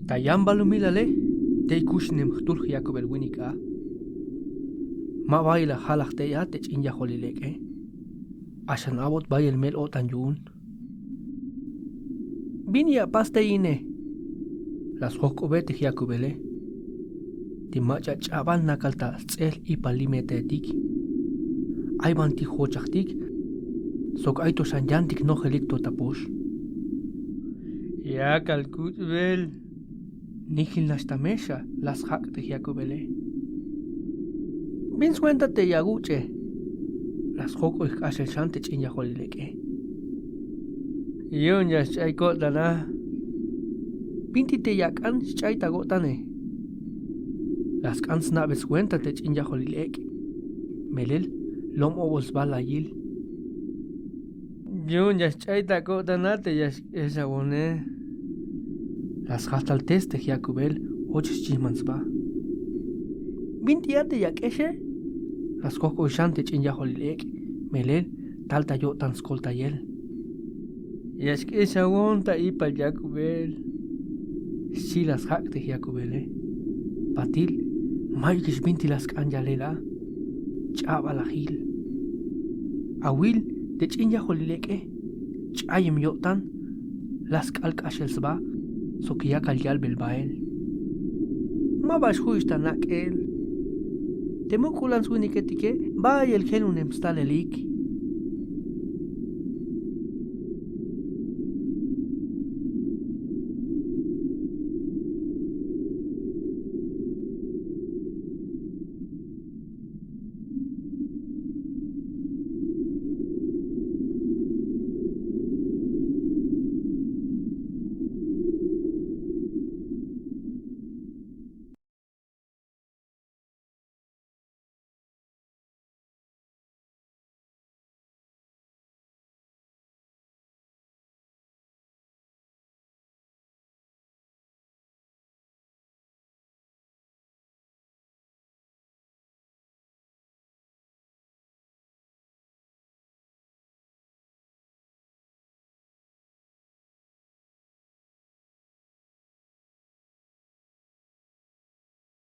Tayamba lumilale, te kushnem khtur yakubel winika. Ma baila halak te ya te chinja holileke. Ashan abot bayel mel otan yun. Binia paste ine. Las hokobete yakubele. Timacha chaban nakalta tsel ipalimete tik. Ayban ti hochaktik. Sok aito sanjantik no helikto taposh. Ya kalkut bel. Nihil nastamesha las hak te yakubele. Bin suéntate yaguche. Las hoko ikasel shante chinya holileke. Yun ya chay dana. Pinti te yakan chay tagotane. Las kans nabes cuenta te chinya holileke. Melel lom obos balayil. Yun ya chay tagotana te ya esa bone. Las hastal teste yakubel ochis chismansba. Bintiate yakeshe. Las hoko shante chinya holileke. Melel talta yo tan skolta yel. Yash que esa wonta ipa yakubel. Si las hakte yakubele. Patil, maykish binti las kanjalela. Chaba la hil. Awil de chinya holileke. Chayim yotan. Las kalkashelsba. Sokia kaljal belbael. Ma bashhuishta nakel. Temukulan suniketike. Bay el genunem stalelik.